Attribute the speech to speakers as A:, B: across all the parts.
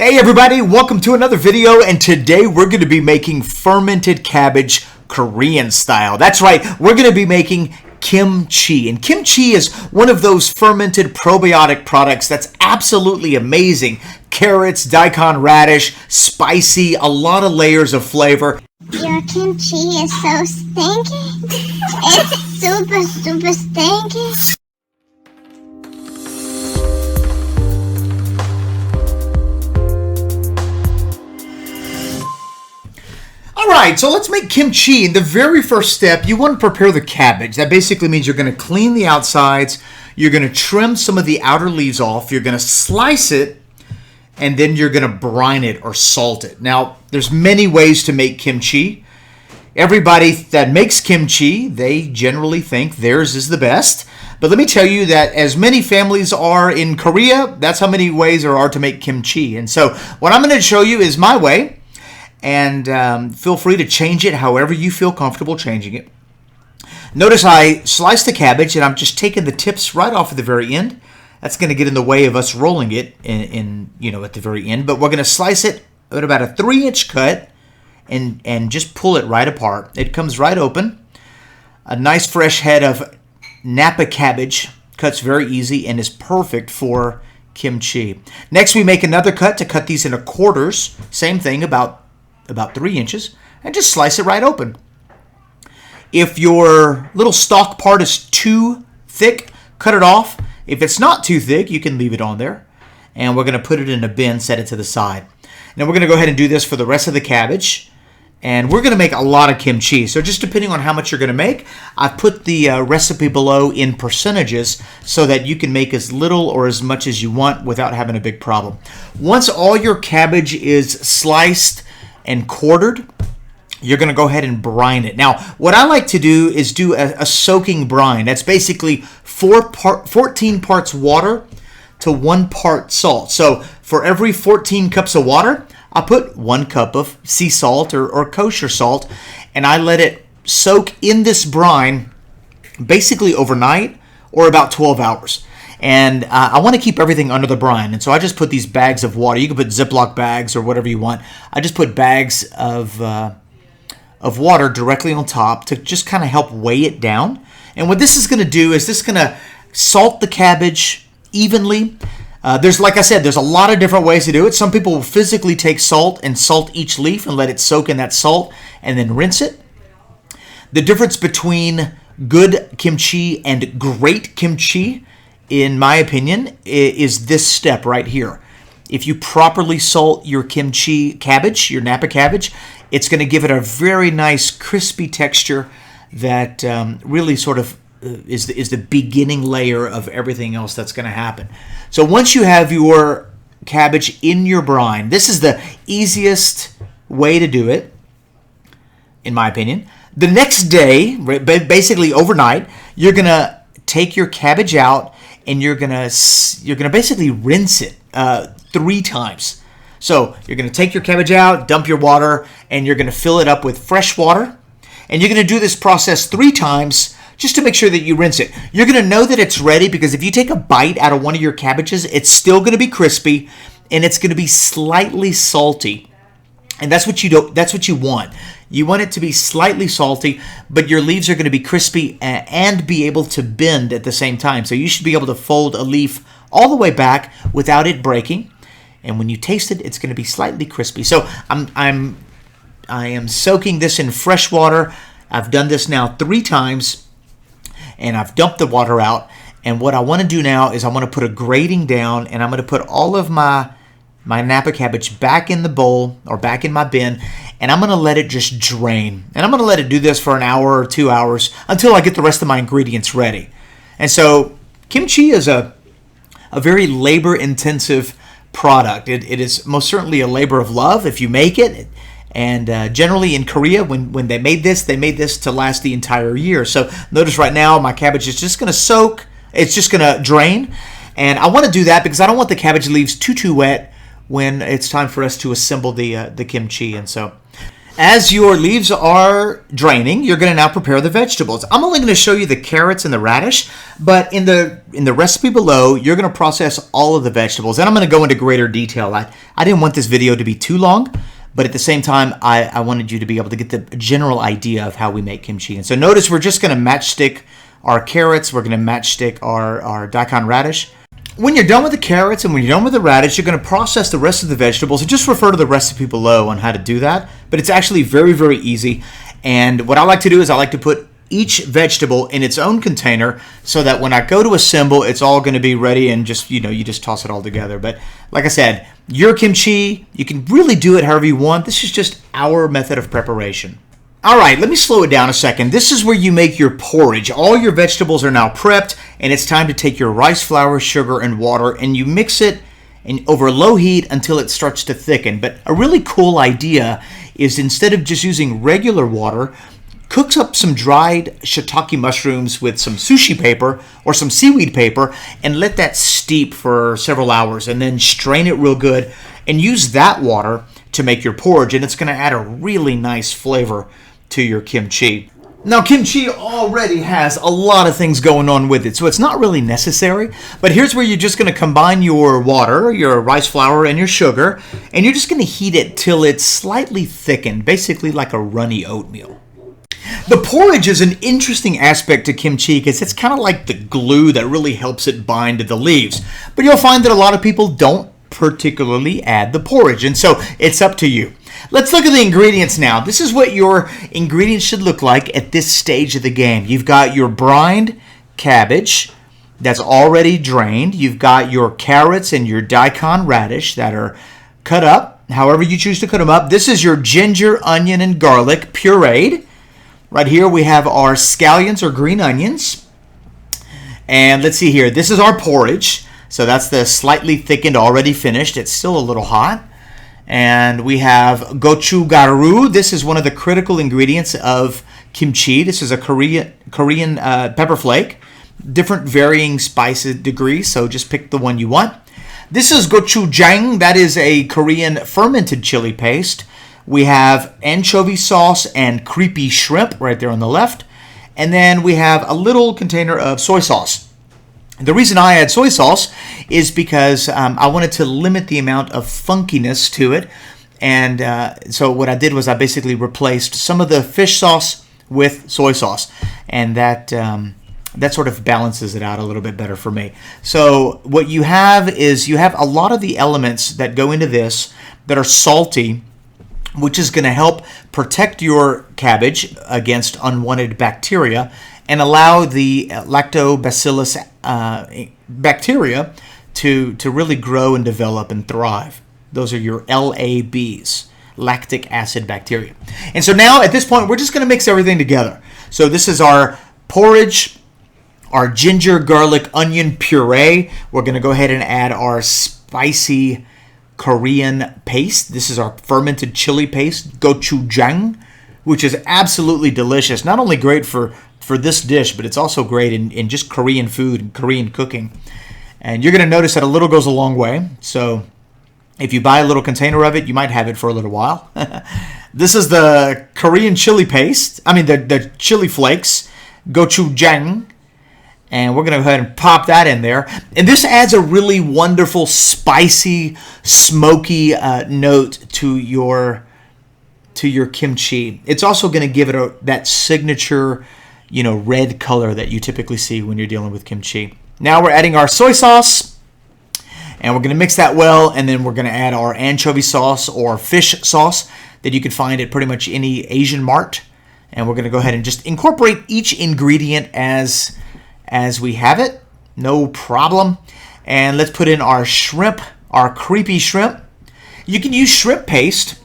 A: Hey everybody, welcome to another video, and today we're going to be making fermented cabbage Korean style. That's right, we're going to be making kimchi. And kimchi is one of those fermented probiotic products that's absolutely amazing. Carrots, daikon radish, spicy, a lot of layers of flavor.
B: Your kimchi is so stinky. It's super stinky.
A: Alright, so let's make kimchi. In the very first step, you want to prepare the cabbage. That basically means you're going to clean the outsides, you're going to trim some of the outer leaves off, you're going to slice it, and then you're going to brine it or salt it. Now, there's many ways to make kimchi. Everybody that makes kimchi, they generally think theirs is the best. But let me tell you that as many families are in Korea, that's how many ways there are to make kimchi. And so what I'm going to show you is my way. And feel free to change it however you feel comfortable changing it. Notice I sliced the cabbage and I'm just taking the tips right off at the very end. That's going to get in the way of us rolling it in at the very end. But we're going to slice it at about a 3-inch cut and just pull it right apart. It comes right open. A nice fresh head of nappa cabbage cuts very easy and is perfect for kimchi. Next we make another cut to cut these into quarters. Same thing, about 3 inches, and just slice it right open. If your little stalk part is too thick, cut it off. If it's not too thick, you can leave it on there. And we're going to put it in a bin, set it to the side. Now we're going to go ahead and do this for the rest of the cabbage. And we're going to make a lot of kimchi. So just depending on how much you're going to make, I've put the recipe below in percentages so that you can make as little or as much as you want without having a big problem. Once all your cabbage is sliced and quartered, you're going to go ahead and brine it. Now, what I like to do is do a soaking brine. That's basically 14 parts water to 1 part salt. So for every 14 cups of water, I put 1 cup of sea salt or kosher salt, and I let it soak in this brine basically overnight or about 12 hours. And I want to keep everything under the brine. And so I just put these bags of water. You can put Ziploc bags or whatever you want. I just put bags of water directly on top to just kind of help weigh it down. And what this is going to do is this is going to salt the cabbage evenly. Like I said, there's a lot of different ways to do it. Some people will physically take salt and salt each leaf and let it soak in that salt and then rinse it. The difference between good kimchi and great kimchi, in my opinion, is this step right here. If you properly salt your kimchi cabbage, your nappa cabbage, it's going to give it a very nice crispy texture that really sort of is the beginning layer of everything else that's going to happen. So once you have your cabbage in your brine, this is the easiest way to do it, in my opinion. The next day, basically overnight, you're going to take your cabbage out and you're gonna basically rinse it 3 times. So you're gonna take your cabbage out, dump your water, and you're gonna fill it up with fresh water. And you're gonna do this process 3 times just to make sure that you rinse it. You're gonna know that it's ready because if you take a bite out of one of your cabbages, it's still gonna be crispy and it's gonna be slightly salty. And that's what you want. You want it to be slightly salty, but your leaves are going to be crispy and be able to bend at the same time. So you should be able to fold a leaf all the way back without it breaking. And when you taste it, it's going to be slightly crispy. So I am soaking this in fresh water. I've done this now 3 times, and I've dumped the water out. And what I want to do now is I want to put a grating down, and I'm going to put all of my nappa cabbage back in the bowl or back in my bin, and I'm going to let it just drain. And I'm going to let it do this for an hour or 2 hours until I get the rest of my ingredients ready. And so kimchi is a very labor-intensive product. It is most certainly a labor of love if you make it. And generally in Korea, when they made this to last the entire year. So notice right now my cabbage is just going to soak. It's just going to drain. And I want to do that because I don't want the cabbage leaves too wet when it's time for us to assemble the kimchi. And As your leaves are draining, you're going to now prepare the vegetables. I'm only going to show you the carrots and the radish, but in the recipe below, you're going to process all of the vegetables, and I'm going to go into greater detail. I didn't want this video to be too long, but at the same time, I wanted you to be able to get the general idea of how we make kimchi. And so notice we're just going to matchstick our carrots. We're going to matchstick our daikon radish. When you're done with the carrots and when you're done with the radish, you're going to process the rest of the vegetables. And just refer to the recipe below on how to do that. But it's actually very, very easy. And what I like to do is I like to put each vegetable in its own container so that when I go to assemble, it's all going to be ready and just, you just toss it all together. But like I said, your kimchi, you can really do it however you want. This is just our method of preparation. All right, let me slow it down a second. This is where you make your porridge. All your vegetables are now prepped, and it's time to take your rice flour, sugar, and water, and you mix it over low heat until it starts to thicken. But a really cool idea is instead of just using regular water, cook up some dried shiitake mushrooms with some sushi paper or some seaweed paper and let that steep for several hours, and then strain it real good and use that water to make your porridge, and it's going to add a really nice flavor to your kimchi. Now, kimchi already has a lot of things going on with it, so it's not really necessary. But here's where you're just going to combine your water, your rice flour, and your sugar, and you're just going to heat it till it's slightly thickened, basically like a runny oatmeal. The porridge is an interesting aspect to kimchi because it's kind of like the glue that really helps it bind to the leaves. But you'll find that a lot of people don't particularly add the porridge, and so it's up to you. Let's look at the ingredients now. This is what your ingredients should look like at this stage of the game. You've got your brined cabbage that's already drained. You've got your carrots and your daikon radish that are cut up, however you choose to cut them up. This is your ginger, onion, and garlic pureed. Right here we have our scallions or green onions. And let's see here. This is our porridge. So that's the slightly thickened, already finished. It's still a little hot. And we have gochugaru. This is one of the critical ingredients of kimchi. This is a Korean pepper flake. Different varying spice degrees, so just pick the one you want. This is gochujang. That is a Korean fermented chili paste. We have anchovy sauce and creepy shrimp right there on the left. And then we have a little container of soy sauce. The reason I add soy sauce is because I wanted to limit the amount of funkiness to it. And so what I did was I basically replaced some of the fish sauce with soy sauce. And that sort of balances it out a little bit better for me. So what you have is you have a lot of the elements that go into this that are salty, which is going to help protect your cabbage against unwanted bacteria and allow the lactobacillus bacteria to really grow and develop and thrive. Those are your LABs, lactic acid bacteria. And so now at this point, we're just going to mix everything together. So this is our porridge, our ginger, garlic, onion puree. We're going to go ahead and add our spicy Korean paste. This is our fermented chili paste, gochujang, which is absolutely delicious. Not only great for this dish, but it's also great in just Korean food and Korean cooking. And you're going to notice that a little goes a long way. So if you buy a little container of it, you might have it for a little while. This is the Korean chili paste. The chili flakes, gochujang. And we're going to go ahead and pop that in there. And this adds a really wonderful, spicy, smoky note to your kimchi. It's also going to give it that signature, red color that you typically see when you're dealing with kimchi. Now we're adding our soy sauce. And we're going to mix that well. And then we're going to add our anchovy sauce or fish sauce that you can find at pretty much any Asian mart. And we're going to go ahead and just incorporate each ingredient as we have it, no problem. And let's put in our shrimp, our creepy shrimp. You can use shrimp paste.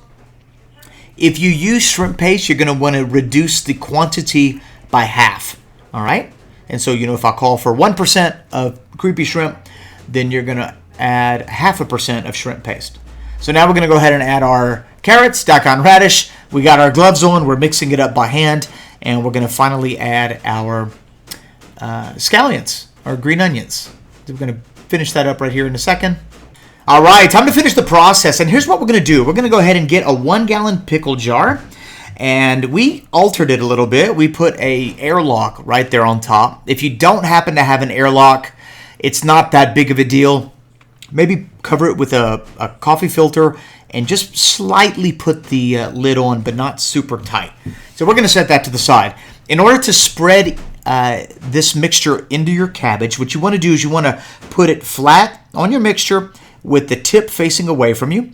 A: If you use shrimp paste, you're going to want to reduce the quantity by half, all right? And so, if I call for 1% of creepy shrimp, then you're going to add 0.5% of shrimp paste. So now we're going to go ahead and add our carrots, daikon radish. We got our gloves on. We're mixing it up by hand. And we're going to finally add our scallions, or green onions. We're going to finish that up right here in a second. All right, time to finish the process. And here's what we're going to do. We're going to go ahead and get a 1-gallon pickle jar. And we altered it a little bit. We put a airlock right there on top. If you don't happen to have an airlock, it's not that big of a deal. Maybe cover it with a coffee filter and just slightly put the lid on, but not super tight. So we're going to set that to the side. In order to spread this mixture into your cabbage, what you want to do is you want to put it flat on your mixture with the tip facing away from you.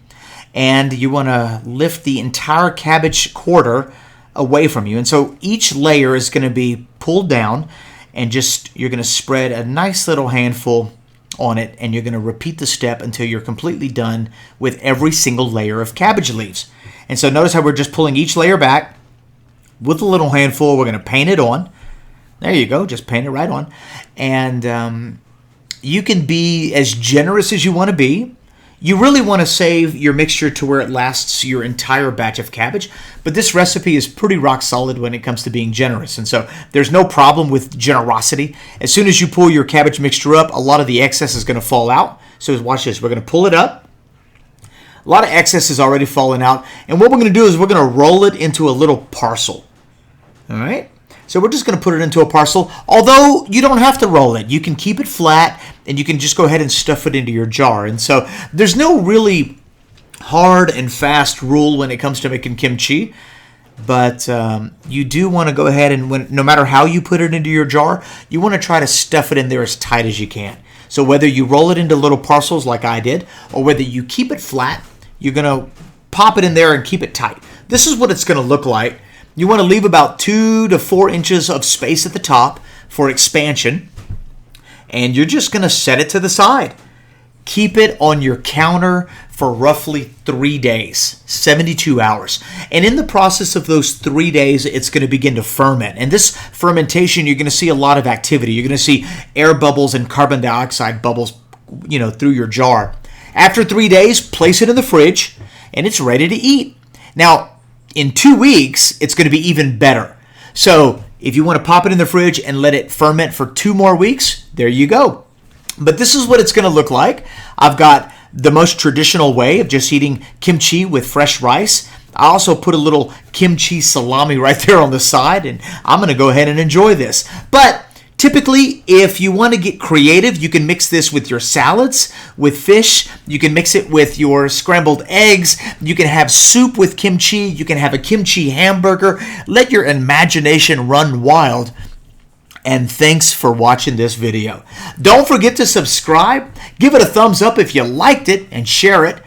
A: And you want to lift the entire cabbage quarter away from you. And so each layer is going to be pulled down, and you're going to spread a nice little handful on it, and you're going to repeat the step until you're completely done with every single layer of cabbage leaves. And so notice how we're just pulling each layer back with a little handful. We're going to paint it on. There you go, just paint it right on. And you can be as generous as you want to be. You really want to save your mixture to where it lasts your entire batch of cabbage, but this recipe is pretty rock solid when it comes to being generous, and so there's no problem with generosity. As soon as you pull your cabbage mixture up, a lot of the excess is going to fall out. So watch this. We're going to pull it up. A lot of excess is already falling out, and what we're going to do is we're going to roll it into a little parcel. All right? So we're just going to put it into a parcel, although you don't have to roll it. You can keep it flat, and you can just go ahead and stuff it into your jar. And so there's no really hard and fast rule when it comes to making kimchi, but you do want to go ahead and, no matter how you put it into your jar, you want to try to stuff it in there as tight as you can. So whether you roll it into little parcels like I did, or whether you keep it flat, you're going to pop it in there and keep it tight. This is what it's going to look like. You want to leave about 2 to 4 inches of space at the top for expansion. And you're just going to set it to the side. Keep it on your counter for roughly 3 days, 72 hours. And in the process of those 3 days, it's going to begin to ferment. And this fermentation, you're going to see a lot of activity. You're going to see air bubbles and carbon dioxide bubbles, through your jar. After 3 days, place it in the fridge, and it's ready to eat. Now, in 2 weeks, it's going to be even better. So if you want to pop it in the fridge and let it ferment for 2 more weeks, there you go. But this is what it's going to look like. I've got the most traditional way of just eating kimchi with fresh rice. I also put a little kimchi salami right there on the side, and I'm going to go ahead and enjoy this. But typically, if you want to get creative, you can mix this with your salads, with fish. You can mix it with your scrambled eggs. You can have soup with kimchi. You can have a kimchi hamburger. Let your imagination run wild. And thanks for watching this video. Don't forget to subscribe. Give it a thumbs up if you liked it, and share it.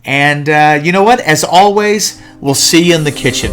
A: And you know what? As always, we'll see you in the kitchen.